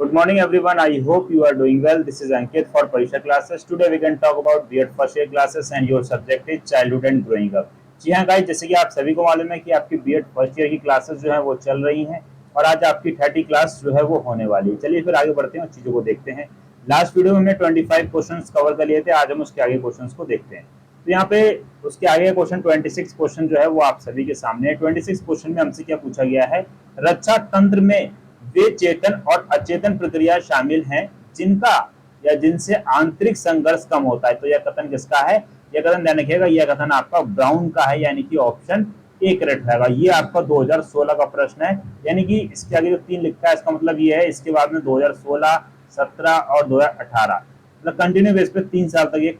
Good morning, everyone. I hope you are doing well. This is Ankit for Parisha classes. Today we can talk about B.Ed first year classes and your subject is childhood and growing up. जी हाँ guys, जैसे कि आप सभी को मालूम है कि आपकी B.Ed फर्स्ट ईयर की क्लासेस जो है वो चल रही हैं और आज आपकी 30 क्लास जो है वो होने वाली है। चलिए फिर आगे बढ़ते हैं और चीज़ों को देखते हैं। लास्ट वीडियो में हमने 25 क्वेश्चंस कवर कर लिए थे, आज हम उसके आगे क्वेश्चंस को देखते हैं। तो यहाँ पे उसके आगे क्वेश्चन 26 क्वेश्चन जो है वो आप सभी के सामने है। 26 क्वेश्चन में हमसे क्या पूछा गया है, रक्षा तंत्र में वे चेतन और अचेतन प्रक्रिया शामिल हैं जिनका या जिनसे आंतरिक संघर्ष कम होता है। तो यह कथन किसका है, यह कथन ध्यान रखिएगा, यह कथन आपका ब्राउन का है, यानी कि ऑप्शन ए करेक्ट रहेगा। ये आपका 2016 का प्रश्न है, यानी कि इसके आगे जो 3 लिखा है इसका मतलब ये है इसके बाद में 2016, 17 और 2018 मतलब कंटिन्यू बेस पे 3 साल तक ये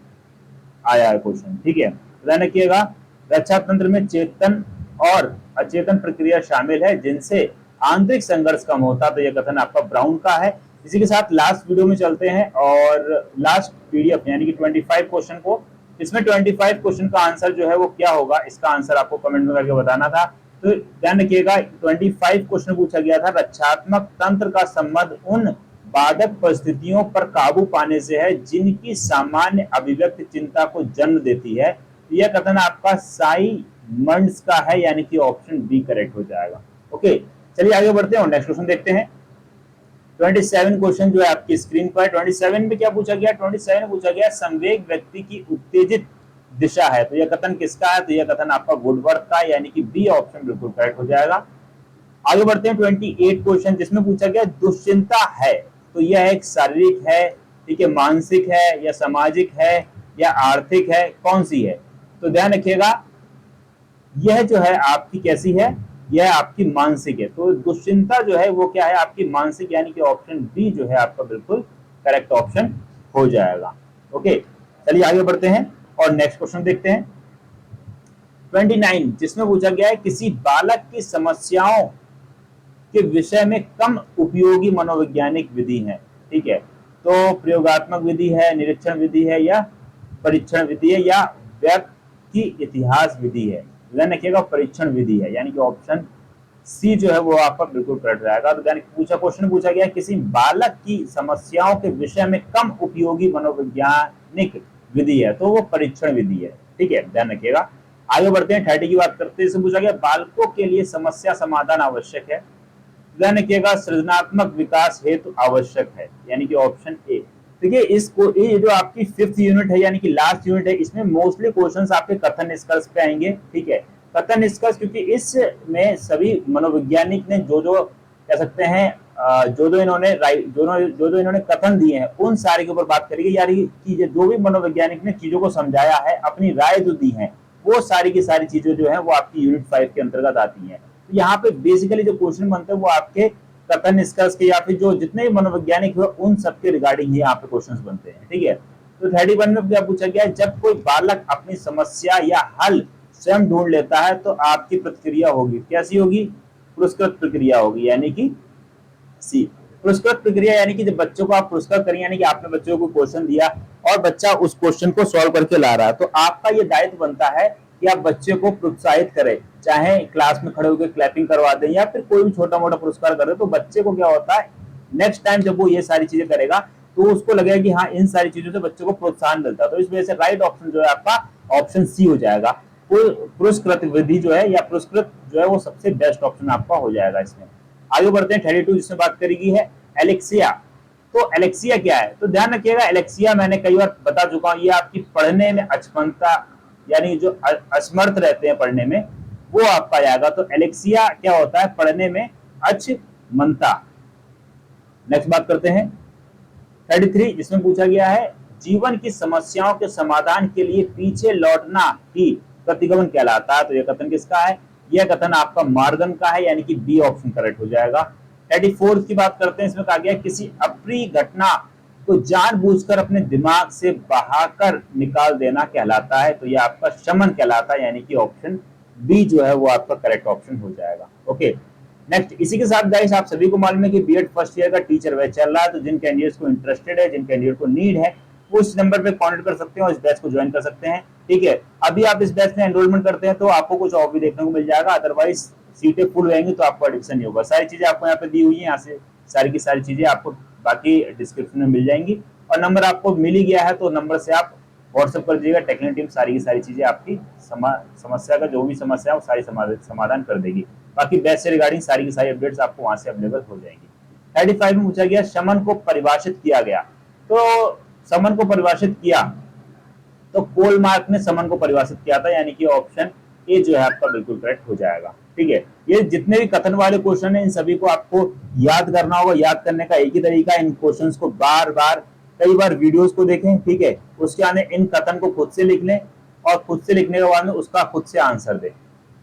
आया है क्वेश्चन। ठीक है, ध्यान रखिएगा, रक्षा तंत्र में चेतन और अचेतन प्रक्रिया शामिल है जिनसे आंतरिक संघर्ष कम होता। तो यह कथन आपका ब्राउन का है। इसी के साथ लास्ट वीडियो में चलते हैं और लास्ट पीडीएफ यानी कि 25 क्वेश्चन को, इसमें 25 क्वेश्चन का आंसर जो है वो क्या होगा, इसका आंसर आपको कमेंट में करके बताना था। तो ध्यान रखिएगा, 25 क्वेश्चन पूछा गया था, रक्षात्मक तंत्र का संबंध उन बाधक परिस्थितियों पर काबू पाने से है जिनकी सामान्य अभिव्यक्ति चिंता को जन्म देती है। यह कथन आपका साइमंड्स का है, यानी कि ऑप्शन बी करेक्ट हो जाएगा। ओके, चलिए आगे बढ़ते हैं और नेक्स्ट क्वेश्चन देखते हैं। 27 क्वेश्चन जो है आपकी स्क्रीन पर। 27 में क्या पूछा गया, 27 में पूछा गया संवेग व्यक्ति की उत्तेजित दिशा है। तो यह कथन किसका है, तो यह कथन आपका वुडवर्थ का, यानी कि बी ऑप्शन बिल्कुल करेक्ट हो जाएगा। आगे बढ़ते हैं 28 क्वेश्चन, जिसमें पूछा गया दुश्चिंता है तो यह एक शारीरिक है, ठीक है, मानसिक है या सामाजिक है या आर्थिक है, कौन सी है। तो ध्यान रखिएगा, यह जो है आपकी कैसी है, यह आपकी मानसिक है। तो दुश्चिंता जो है वो क्या है, आपकी मानसिक, यानी कि ऑप्शन बी जो है आपका बिल्कुल करेक्ट ऑप्शन हो जाएगा। ओके, चलिए आगे बढ़ते हैं और नेक्स्ट क्वेश्चन देखते हैं। 29 जिसमें पूछा गया है किसी बालक की समस्याओं के विषय में कम उपयोगी मनोवैज्ञानिक विधि है। ठीक है, तो प्रयोगात्मक विधि है, निरीक्षण विधि है या परीक्षण विधि है या व्यक्ति इतिहास विधि है। ध्यान रखिएगा, परीक्षण विधि है, यानी कि ऑप्शन सी जो है वो आपका बिल्कुल करेक्ट रहेगा। तो क्वेश्चन पूछा गया किसी बालक की समस्याओं के विषय में कम उपयोगी मनोवैज्ञानिक विधि है, तो वो परीक्षण विधि है। ठीक है, ध्यान रखिएगा। आगे बढ़ते हैं, 30 की बात करते हैं। इसमें पूछा गया बालकों के लिए समस्या समाधान आवश्यक है, ध्यान रखिएगा सृजनात्मक विकास हेतु आवश्यक है, यानी कि ऑप्शन ए। देखिए इसको, ये जो आपकी 5th यूनिट है यानी कि लास्ट यूनिट है, इसमें मोस्टली क्वेश्चंस आपके कथन निष्कर्ष पे आएंगे। ठीक है, कथन निष्कर्ष, क्योंकि इसमें सभी मनोवैज्ञानिक ने जो जो कह सकते हैं जो जो इन्होंने कथन दिए हैं उन सारे के ऊपर बात करेंगे, यानी कि जो भी मनोवैज्ञानिक ने चीजों को समझाया है, अपनी राय जो दी है, वो सारी की सारी चीजें जो है वो आपकी यूनिट 5 के अंतर्गत आती हैं। तो यहाँ पे बेसिकली जो क्वेश्चन बनते हैं वो आपके कथन निष्कर्ष के या फिर जो जितने भी मनोवैज्ञानिक हुए उन सबके रिगार्डिंग यहाँ पे क्वेश्चन बनते हैं। ठीक है, तो 31 में क्या पूछा गया, जब कोई बालक अपनी समस्या या हल स्वयं ढूंढ लेता है तो आपकी प्रतिक्रिया होगी, कैसी होगी, पुरस्कृत प्रक्रिया होगी, यानी कि सी। पुरस्कृत प्रक्रिया यानी कि जब बच्चों को आप पुरस्कृत करें, यानी कि आपने बच्चों को क्वेश्चन दिया और बच्चा उस क्वेश्चन को सॉल्व करके ला रहा है, तो आपका ये दायित्व बनता है कि आप बच्चे को प्रोत्साहित करें, चाहे क्लास में खड़े होकर क्लैपिंग करवा दें या फिर कोई भी छोटा मोटा पुरस्कार करें। तो बच्चे को क्या होता है, नेक्स्ट टाइम जब वो ये सारी चीजें करेगा तो उसको लगेगा कि हाँ इन सारी चीजों से बच्चे को प्रोत्साहन मिलता है। तो इस वजह से राइट ऑप्शन जो है आपका ऑप्शन सी हो जाएगा। पुरस्कृत विधि जो है या पुरस्कृत जो है वो सबसे बेस्ट ऑप्शन आपका हो जाएगा इसमें। आगे बढ़ते हैं 32 जिसमें बात करेगी है एलेक्सिया। तो एलेक्सिया क्या है, तो ध्यान रखिएगा, एलेक्सिया मैंने कई बार बता चुका हूं, ये आपकी पढ़ने में अक्षमता यानी जो असमर्थ रहते हैं पढ़ने में वो आपका आएगा। तो एलेक्सिया क्या होता है, पढ़ने में अक्षमता। नेक्स्ट बात करते हैं 33 जिसमें पूछा गया है जीवन की समस्याओं के समाधान के लिए पीछे लौटना ही प्रतिगमन कहलाता है। तो यह कथन किसका है, यह कथन आपका मार्गन का है, यानी कि बी ऑप्शन करेक्ट हो जाएगा। 34 की बात करते हैं, इसमें कहा गया किसी अप्रिय घटना को जानबूझकर अपने दिमाग से बहाकर निकाल देना कहलाता है। तो यह आपका शमन कहलाता है, यानी कि ऑप्शन बी जो है वो आपका करेक्ट ऑप्शन हो जाएगा। ओके, नेक्स्ट इसी के साथ गाइस आप सभी को मालूम है कि बीएड फर्स्ट ईयर का टीचर बैच चल रहा है। तो जिन कैंडिडेट्स को इंटरेस्टेड है, जिन कैंडिडेट को नीड है, वो इस नंबर पे कांटेक्ट कर सकते हैं और इस बैच को ज्वाइन कर सकते हैं। ठीक है, अभी आप इस बैच में एनरोलमेंट करते हैं तो आपको कुछ और भी देखने को मिल जाएगा, अदरवाइज सीटें फुल रहेंगी तो आपको एडमिशन नहीं होगा। सारी चीजें आपको यहाँ पे दी हुई है, यहाँ से सारी की सारी चीजें आपको बाकी डिस्क्रिप्शन में मिल जाएंगी। और नंबर आपको मिल ही गया है तो नंबर से आप व्हाट्सएप कर दीजिएगा, टेक्निकल टीम सारी की सारी चीजें आपकी समस्या का जो भी समस्या है वो सारी समाधान कर देगी। बाकी बैच से रिगार्डिंग सारी की सारी अपडेट्स आपको वहां से अवेलेबल हो जाएंगी। 35 में पूछा गया समन को परिभाषित किया गया, तो समन को परिभाषित किया तो कोलमार्क ने समन को परिभाषित किया था, यानी कि ऑप्शन ए जो है आपका बिल्कुल करेक्ट हो जाएगा। ठीक है, ये जितने भी कथन वाले क्वेश्चन है इन सभी को आपको याद करना होगा। याद करने का एक ही तरीका, इन क्वेश्चंस को बार बार कई बार वीडियोस को देखें, ठीक है, उसके आने इन कथन को खुद से लिख लें और खुद से लिखने के बाद में उसका खुद से आंसर दें,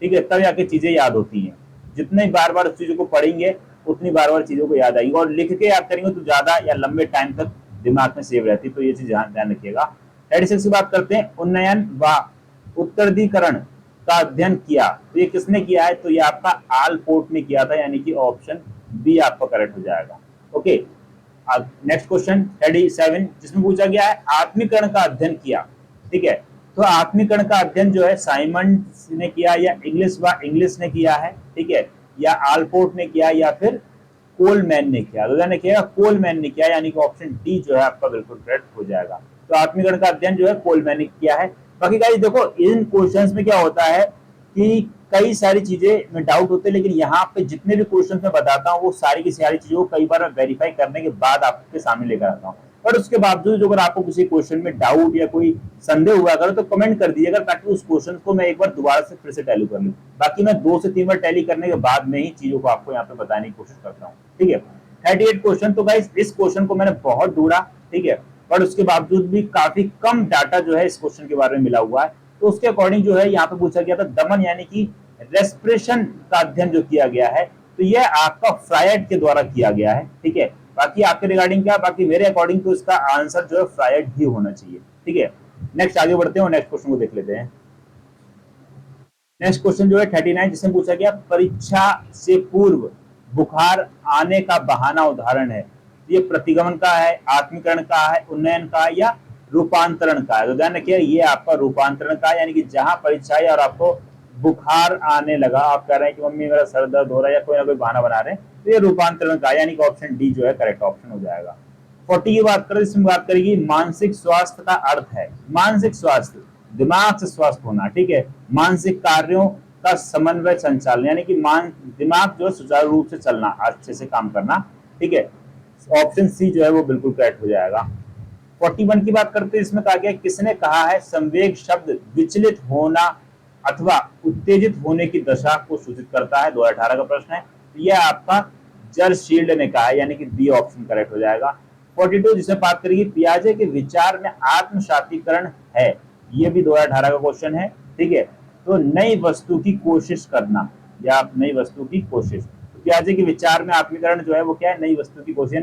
ठीक है, तब जाके चीजें याद होती हैं। जितने बार बार उस चीजों को पढ़ेंगे उतनी बार बार चीजों को याद आएगी, और लिख के याद करेंगे तो ज्यादा या लंबे टाइम तक दिमाग में सेव रहती है, तो ये चीज ध्यान रखिएगा। 36 की बात करते हैं, उन्नयन व उत्तराधिकरण का अध्ययन किया, तो ये किसने किया है, तो ये आपका आलपोर्ट ने किया था, यानी कि ऑप्शन बी आपका करेक्ट हो जाएगा। ओके, नेक्स्ट क्वेश्चन 37 जिसमें पूछा गया है आत्मीकरण का अध्ययन किया। ठीक है, तो आत्मीकरण का अध्ययन जो है साइमन ने किया या इंग्लिश ने किया है, ठीक है, या आलपोर्ट ने किया या फिर कोलमैन ने किया, तो किया कोलमैन ने किया, यानी कि ऑप्शन डी जो है आपका बिल्कुल करेक्ट हो जाएगा। तो आत्मीकरण का अध्ययन जो है कोलमैन ने किया है। बाकी गाइस देखो इन क्वेश्चंस में क्या होता है कि कई सारी चीजें में डाउट होते हैं, लेकिन यहाँ पे जितने भी क्वेश्चन मैं बताता हूँ वो सारी की सारी चीजों को कई बार वेरीफाई करने के बाद आपके सामने लेकर आता हूँ। पर उसके बावजूद अगर आपको किसी क्वेश्चन में डाउट या कोई संदेह हुआ करो तो कमेंट कर दीजिएगा, ताकि उस क्वेश्चन को मैं एक बार दोबारा से फिर से टैली कर लूँ। बाकी मैं 2 से 3 बार टैली करने के बाद में ही चीजों को आपको यहाँ पे बताने की कोशिश करता हूँ। ठीक है, 38 क्वेश्चन, तो गाइस इस क्वेश्चन को मैंने बहुत ढूंढा, ठीक है, पर उसके बावजूद भी काफी कम डाटा जो है इस क्वेश्चन के बारे में मिला हुआ है। तो उसके अकॉर्डिंग जो है यहाँ पे पूछा गया था दमन यानी कि रेस्पिरेशन का अध्ययन जो किया गया है, तो यह आपका फ्रायड के द्वारा किया गया है। ठीक है, बाकी आपके रिगार्डिंग क्या, बाकी मेरे अकॉर्डिंग तो इसका आंसर जो है फ्रायड ही होना चाहिए। ठीक है, नेक्स्ट आगे बढ़ते हैं और नेक्स्ट क्वेश्चन को देख लेते हैं। नेक्स्ट क्वेश्चन जो है 39 जिसमें पूछा गया परीक्षा से पूर्व बुखार आने का बहाना उदाहरण है, ये प्रतिगमन का है, आत्मीकरण का है, उन्नयन का है या रूपांतरण का है। तो ध्यान रखिए ये आपका रूपांतरण का है, यानी कि जहां परीक्षा है और आपको बुखार आने लगा, आप कह रहे हैं कि मम्मी मेरा सर दर्द हो रहा है या कोई ना कोई बहाना बना रहे हैं, तो ये रूपांतरण का, यानी कि ऑप्शन डी जो है करेक्ट ऑप्शन हो जाएगा। 40 की बात करें, इसमें बात करेगी मानसिक स्वास्थ्य का अर्थ है, मानसिक स्वास्थ्य दिमाग से स्वस्थ होना, ठीक है, मानसिक कार्यों का समन्वय संचालन, यानी कि दिमाग जो है सुचारू रूप से चलना, अच्छे से काम करना। ठीक है, ऑप्शन सी जो है वो बिल्कुल करेक्ट हो जाएगा। 41 की बात करते हैं, इसमें कहा गया किसने कहा है संवेग शब्द विचलित होना अथवा उत्तेजित होने की दशा को सूचित करता है, 2018 का प्रश्न है, यह आपका जर्शील्ड ने कहा है, यानी कि बी ऑप्शन करेक्ट हो जाएगा। 42 जिसमें बात करेगी पियाजे के विचार में आत्मसातीकरण है, ये भी 2018 का क्वेश्चन है। ठीक है, तो नई वस्तु की कोशिश करना या नई वस्तु की कोशिश, तो पियाजे के विचार में आत्मीकरण जो है वो क्या है, नई वस्तु की कोशिश,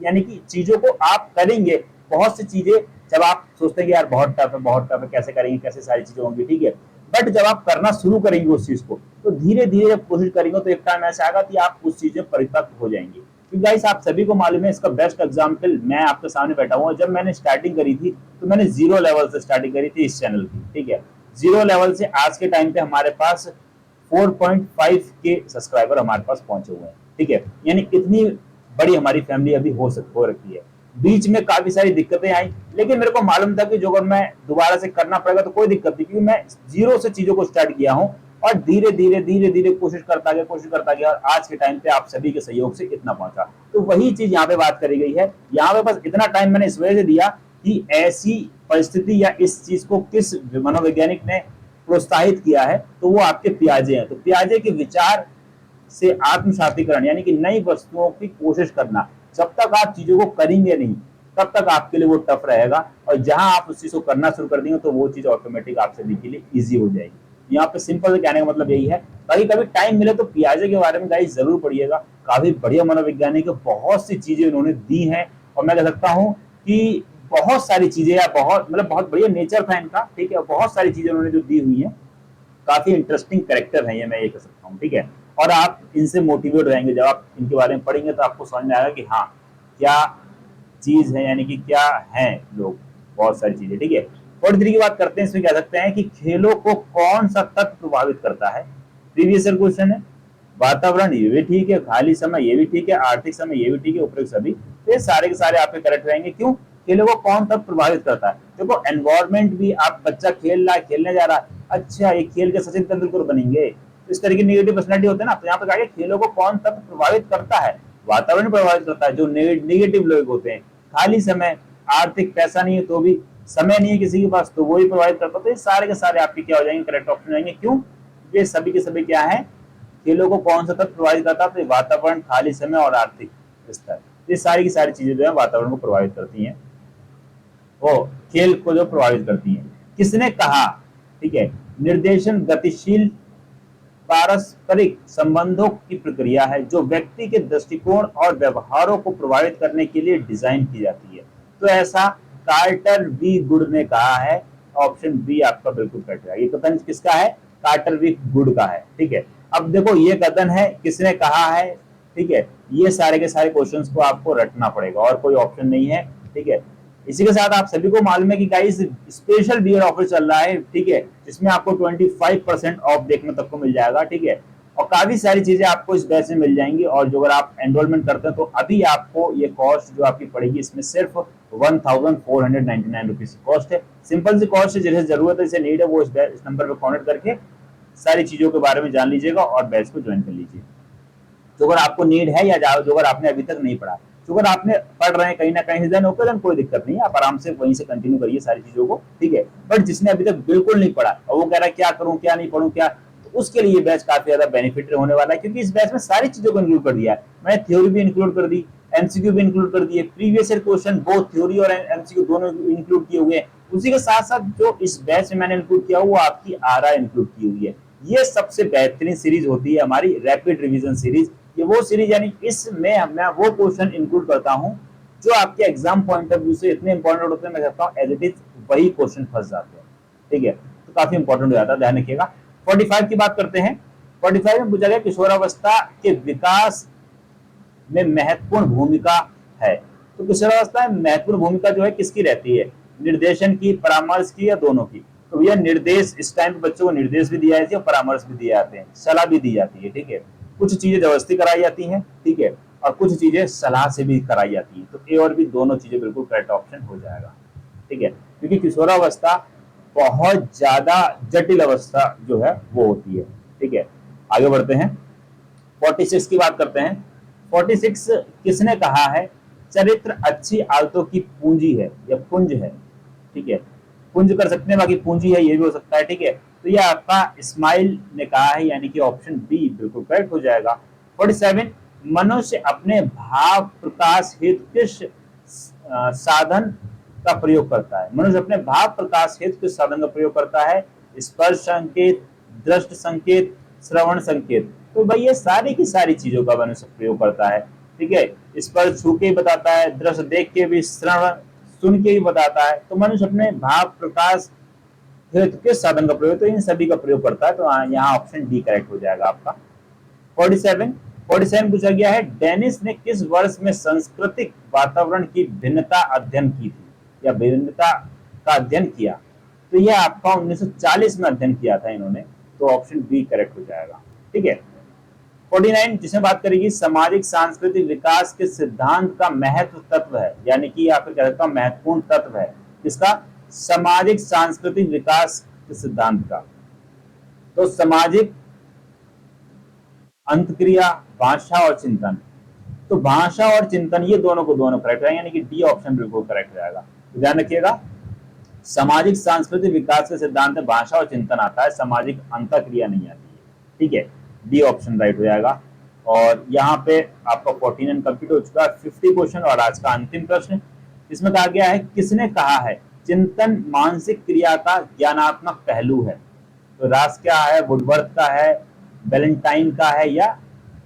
यानी कि चीजों को आप करेंगे, बहुत सी चीजें जब आप सोचते हैं कि यार बहुत टफ है कैसे करेंगे, कैसे सारी चीजें होंगी, ठीक है, बट जब आप करना शुरू करेंगे उस चीज को तो धीरे धीरे जब कोशिश करेंगे तो एक टाइम ऐसा आएगा कि आप उस चीज में परिपक्व हो जाएंगे। क्योंकि गाइस आप सभी को मालूम है, इसका बेस्ट एग्जांपल मैं आपके सामने बैठा हूँ। जब मैंने स्टार्टिंग करी थी तो मैंने 0 लेवल से स्टार्टिंग करी थी इस चैनल की। ठीक है, 0 लेवल से आज के टाइम पे हमारे पास 4.5 के सब्सक्राइबर हमारे पास पहुंचे हुए हैं। ठीक है, यानी इतनी बड़ी हमारी फैमिली अभी हो रखी है। बीच में काफी सारी दिक्कतें आई, लेकिन मेरे को मालूम था कि जो अगर मैं दोबारा से करना पड़ेगा तो कोई दिक्कत नहीं, क्योंकि मैं 0 से चीजों को स्टार्ट किया हूं और धीरे धीरे कोशिश करता गया और आज के टाइम पे आप सभी के सहयोग से इतना पहुंचा। तो वही चीज यहाँ पे बात करी गई है। यहाँ पे बस इतना टाइम मैंने इस वजह से दिया कि ऐसी परिस्थिति या इस चीज को किस मनोवैज्ञानिक ने प्रोत्साहित किया है, तो वो आपके पियाजे हैं। तो पियाजे के विचार से आत्मसातीकरण यानी कि नई वस्तुओं की कोशिश करना, जब तक आप चीजों को करेंगे नहीं तब तक आपके लिए वो टफ रहेगा, और जहां आप उस चीज को करना शुरू कर देंगे तो वो चीज ऑटोमेटिक आप सभी के लिए इजी हो जाएगी। यहाँ पे सिंपल से कहने का मतलब यही है। बाकी कभी टाइम मिले तो पियाजे के बारे में गाइस जरूर पढ़िएगा, काफी बढ़िया मनोवैज्ञानिक बहुत सी चीजें उन्होंने दी हैं, और मैं कह सकता हूँ कि बहुत सारी चीजें या बहुत बढ़िया नेचर था इनका। ठीक है, बहुत सारी चीजें उन्होंने जो दी हुई है, काफी इंटरेस्टिंग कैरेक्टर है ये, मैं ये कह सकता हूँ। ठीक है, और आप इनसे मोटिवेट रहेंगे, जब आप इनके बारे में पढ़ेंगे तो आपको समझ में आएगा कि हाँ क्या चीज है, यानी कि क्या है लोग, बहुत सारी चीजें। ठीक है, 43 की बात करते हैं, इसमें कह सकते हैं कि खेलों को कौन सा तत्व प्रभावित करता है। प्रीवियस ईयर क्वेश्चन है, वातावरण ये भी ठीक है, खाली समय ये भी ठीक है, आर्थिक समय ये भी ठीक है, उपरोक्त सभी, तो ये सारे के सारे आपके करेक्ट रहेंगे। क्यों? खेलों को कौन तब प्रभावित करता है? देखो एनवायरमेंट भी, आप बच्चा खेल रहा है, खेलने जा रहा है, अच्छा ये खेल के सचिन तेंदुलकर बनेंगे, तो इस तरह की नेगेटिव पर्सनैलिटी होते हैं ना। तो यहाँ पे कहा खेलों को कौन तब प्रभावित करता है? वातावरण प्रभावित करता है, जो नेगेटिव लोग होते हैं, खाली समय, आर्थिक पैसा नहीं है तो भी, समय नहीं है किसी के पास तो वो ही प्रभावित करता है। तो ये सारे के सारे आपके क्या हो जाएंगे? करेक्ट ऑप्शन जाएंगे। क्यों? ये सभी के सभी क्या है? खेलों को कौन सा तत्व प्रभावित करता है? तो वातावरण, खाली समय और आर्थिक स्तर, ये सारी की सारी चीजें जो है वातावरण को प्रभावित करती हैं, वो खेल को जो प्रभावित करती हैं। किसने कहा? ठीक है, निर्देशन गतिशील पारस्परिक संबंधों की प्रक्रिया है जो व्यक्ति के दृष्टिकोण और व्यवहारों को प्रभावित करने के लिए डिजाइन की जाती है। तो ऐसा कार्टर वी गुड ने कहा है। ऑप्शन बी आपका बिल्कुल करेक्ट है। ये कथन किसका है? कार्टर वी गुड का है। ठीक है, अब देखो ये कथन है, किसने कहा है? ठीक है, ये सारे के सारे क्वेश्चंस को आपको रटना पड़ेगा और कोई ऑप्शन नहीं है। ठीक है, इसी के साथ आप सभी को मालूम है कि गाइस स्पेशल बियर ऑफर चल रहा है। ठीक है, जिसमें आपको 25% ऑफ देखने तक को मिल जाएगा। ठीक है, और काफी सारी चीजें आपको इस बैच में मिल जाएंगी। और जो अगर आप एनरोलमेंट करते हैं तो अभी आपको ये कॉस्ट जो आपकी पड़ेगी, इसमें सिर्फ 1499 रुपीज कॉस्ट है। सिंपल सी कॉस्ट है, जिसे जरूरत है, जिसे नीड है, वो इस नंबर पर कॉन्टेक्ट करके सारी चीजों के बारे में जान लीजिएगा और बैच को ज्वाइन कर लीजिए। जो अगर आपको नीड है या जो अगर आपने अभी तक नहीं पढ़ा, तो अगर आपने पढ़ रहे हैं कहीं ना कहीं से, ओके, कोई दिक्कत नहीं है, आप आराम से वहीं से कंटिन्यू करिए सारी चीजों को। ठीक है, बट जिसने अभी तक बिल्कुल नहीं पढ़ा और वो कह रहा है क्या करूं, क्या नहीं पढ़ूं, क्या, तो उसके लिए बैच काफी ज्यादा बेनिफिट होने वाला है, क्योंकि इस बैच में सारी चीजों को इंक्लूड कर दिया है। मैंने थ्योरी भी इंक्लूड कर दी, एमसीक्यू भी इंक्लूड कर दिए, previous year question both theory और एमसीक्यू दोनों इंक्लूड किए हुए हैं। उसी के साथ साथ जो इस बैच में मैंने इंक्लूड किया वो आपकी आरआर इंक्लूड की हुई है। ये सबसे बेहतरीन सीरीज होती है हमारी रैपिड रिवीजन सीरीज। ये वो सीरीज, यानी इसमें मैं वो क्वेश्चन इंक्लूड करता हूं जो आपके एग्जाम पॉइंट ऑफ व्यू से इतने इंपॉर्टेंट होते हैं, मैं कहता हूं एज इट इज वही क्वेश्चन फंस जाते हैं। ठीक है, तो काफी इंपॉर्टेंट हो जाता है, ध्यान रखिएगा। 45 की बात करते हैं। 45 में पूछा गया किशोरावस्था के विकास में महत्वपूर्ण भूमिका है। तो किशोरावस्था में महत्वपूर्ण भूमिका जो है किसकी रहती है? निर्देशन की, परामर्श की, या दोनों की? तो यह निर्देश, इस टाइम पे बच्चों को निर्देश भी दिया जाती है और परामर्श भी दिए जाते हैं, सलाह भी दी जाती है। ठीक है, कुछ चीजें जबरदस्ती कराई जाती हैं, ठीक है, और कुछ चीजें सलाह से भी कराई जाती है। तो ए और बी दोनों चीजें बिल्कुल करेक्ट ऑप्शन हो जाएगा। ठीक है, क्योंकि किशोरावस्था बहुत ज्यादा जटिल अवस्था जो है वो होती है। ठीक है, आगे बढ़ते हैं, 46 की बात करते हैं। 46 किसने कहा है? चरित्र अच्छी आदतों की पूंजी है या पुंज है। ठीक है, पुंज कर सकते हैं, बाकी पूंजी है ये भी हो सकता है। ठीक है, तो ये आपका इस्माइल ने कहा है, यानी कि ऑप्शन बी बिल्कुल करेक्ट हो जाएगा। 47 मनुष्य अपने भाव प्रकाश हेतु किस साधन का प्रयोग करता है? मनुष्य अपने भाव प्रकाश हेतु किस साधन का प्रयोग करता है? स्पर्श संकेत, दृष्ट संकेत, श्रवण संकेत। तो भाई ये सारी की सारी चीजों का मनुष्य प्रयोग करता है। ठीक है, स्पर्श छू के बताता है, दृश्य देख के भी, श्रवण सुन के भी बताता है। तो मनुष्य अपने भाव प्रकाश हेतु किस साधन का प्रयोग, तो इन सभी का प्रयोग करता है। तो यहाँ ऑप्शन डी करेक्ट हो जाएगा आपका। 47 पूछा गया है, डेनिस ने किस वर्ष में सांस्कृतिक वातावरण की भिन्नता अध्ययन की थी या भिन्नता का अध्ययन किया? तो यह आपका 1940 में अध्ययन किया था इन्होंने। तो ऑप्शन बी करेक्ट हो जाएगा। ठीक है, 49 जिसमें बात करेगी सामाजिक सांस्कृतिक विकास के सिद्धांत का महत्व तत्व है, यानी कि यहाँ पे कहता हूं महत्वपूर्ण तत्व है किसका? सामाजिक सांस्कृतिक विकास के सिद्धांत का। तो सामाजिक अंतक्रिया, भाषा और चिंतन। तो भाषा और चिंतन ये दोनों को दोनों करेक्ट है, यानी कि डी ऑप्शन बिल्कुल करेक्ट रहेगा। तो ध्यान रखिएगा, सामाजिक सांस्कृतिक विकास के सिद्धांत में भाषा और चिंतन आता है, सामाजिक अंतक्रिया नहीं आती है। ठीक है, डी ऑप्शन राइट हो जाएगा। और यहाँ पे आपका 49 कंप्लीट हो चुका है। 50 क्वेश्चन और आज का अंतिम प्रश्न, इसमें कहा गया है किसने कहा है चिंतन मानसिक क्रिया का ज्ञानात्मक पहलू है? तो रास क्या है? वुडवर्थ का है, वैलेंटाइन का है, या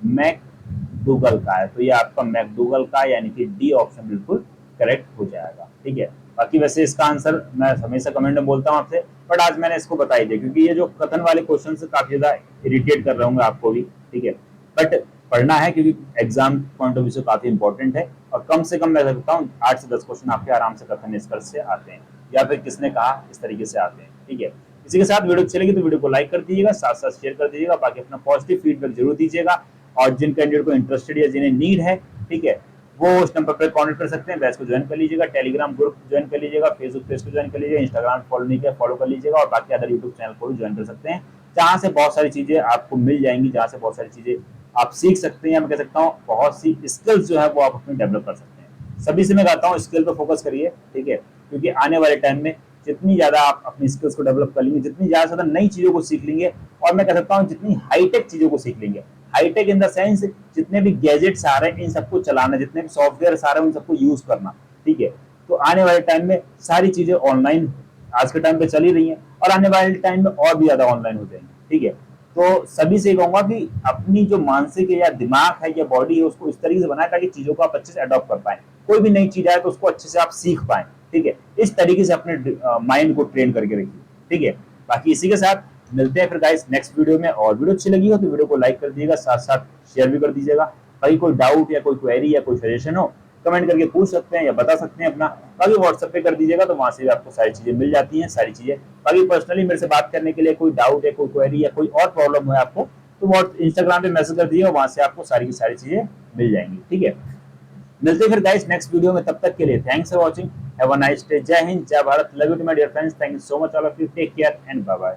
मैकडूगल का है? तो ये आपका मैकडूगल का, यानी कि डी ऑप्शन बिल्कुल करेक्ट हो जाएगा। ठीक है, बाकी वैसे इसका आंसर मैं हमेशा कमेंट में बोलता हूँ आपसे, बट आज मैंने इसको बता ही दिया, क्योंकि ये जो कथन वाले क्वेश्चन से काफी ज्यादा इरिटेट कर रहे होंगे आपको भी। ठीक है, बट पढ़ना है क्योंकि एग्जाम पॉइंट ऑफ व्यू से काफी इंपॉर्टेंट है। और कम से कम मैं लगता हूँ 8 से 10 क्वेश्चन आपके आराम से कथन निष्कर्ष से आते हैं, या फिर किसने कहा इस तरीके से आते हैं। ठीक है, इसी के साथ वीडियो अच्छी लगी तो वीडियो को लाइक कर दीजिएगा, साथ साथ शेयर कर दीजिएगा, बाकी अपना पॉजिटिव फीडबैक जरूर दीजिएगा। और जिन कैंडिडेट को इंटरेस्टेड या जिन्हें नीड है, ठीक है, वो उस नंबर पर कॉन्टेक्ट कर सकते हैं, बैच को ज्वाइन कर लीजिएगा, टेलीग्राम ग्रुप ज्वाइन कर लीजिएगा, फेसबुक पेज को ज्वाइन कर लीजिएगा, इंस्टाग्राम फॉलो नहीं किया फॉलो कर लीजिएगा, और बाकी अदर यूट्यूब चैनल को भी ज्वाइन कर सकते हैं, जहाँ से बहुत सारी चीजें आपको मिल जाएंगी, जहाँ से बहुत सारी चीजें आप सीख सकते हैं, या मैं कह सकता हूँ बहुत सी स्किल्स जो है वो आप अपनी डेवलप कर सकते हैं। सभी से मैं कहता हूँ स्किल पर फोकस करिए, ठीक है, क्योंकि आने वाले टाइम में जितनी ज्यादा आप अपनी स्किल्स को डेवलप कर लेंगे, जितनी ज्यादा नई चीजों को सीख लेंगे, और मैं कह सकता हूँ जितनी हाईटेक चीजों को सीख लेंगे, हाईटेक इन द सेंस जितने भी गैजेट्स आ रहे हैं इन सबको चलाना, जितने भी सॉफ्टवेयर आ रहे हैं उन सबको यूज करना, ठीक है। तो आने वाले टाइम में सारी चीजें ऑनलाइन आज के टाइम पे चल ही रही हैं, और आने वाले टाइम में और भी ज्यादा ऑनलाइन हो जाएंगी, ठीक है। तो सभी से कहूंगा कि अपनी जो मानसिक या दिमाग है या बॉडी है उसको इस तरीके से बनाए ताकि चीजों को आप अच्छे से अडॉप्ट कर पाए, कोई भी नई चीज आए तो उसको अच्छे से आप सीख पाए, ठीक है। इस तरीके से अपने माइंड को ट्रेन करके रखिए, ठीक है। बाकी इसी के साथ मिलते हैं फिर गाइस नेक्स्ट वीडियो में, और वीडियो अच्छी लगी हो तो वीडियो को लाइक कर दीजिएगा, साथ साथ शेयर भी कर दीजिएगा। बाकी कोई डाउट या कोई क्वेरी या कोई सजेशन हो कमेंट करके पूछ सकते हैं या बता सकते हैं अपना, बाकी व्हाट्सएप पे कर दीजिएगा, तो वहां से भी आपको सारी चीजें मिल जाती हैं, सारी चीजें। बाकी पर्सनली मेरे से बात करने के लिए कोई डाउट है, कोई क्वेरी या कोई और प्रॉब्लम है आपको, तो वो इंस्टाग्राम पे मैसेज कर दीजिए, वहां से आपको सारी की सारी चीजें मिल जाएंगी, ठीक है। मिलते हैं फिर गाइस नेक्स्ट वीडियो में, तब तक के लिए thanks for watching, have a nice day, जय हिंद, जय Bharat, love you to my dear friends, thank you so much all of you, take care and bye bye.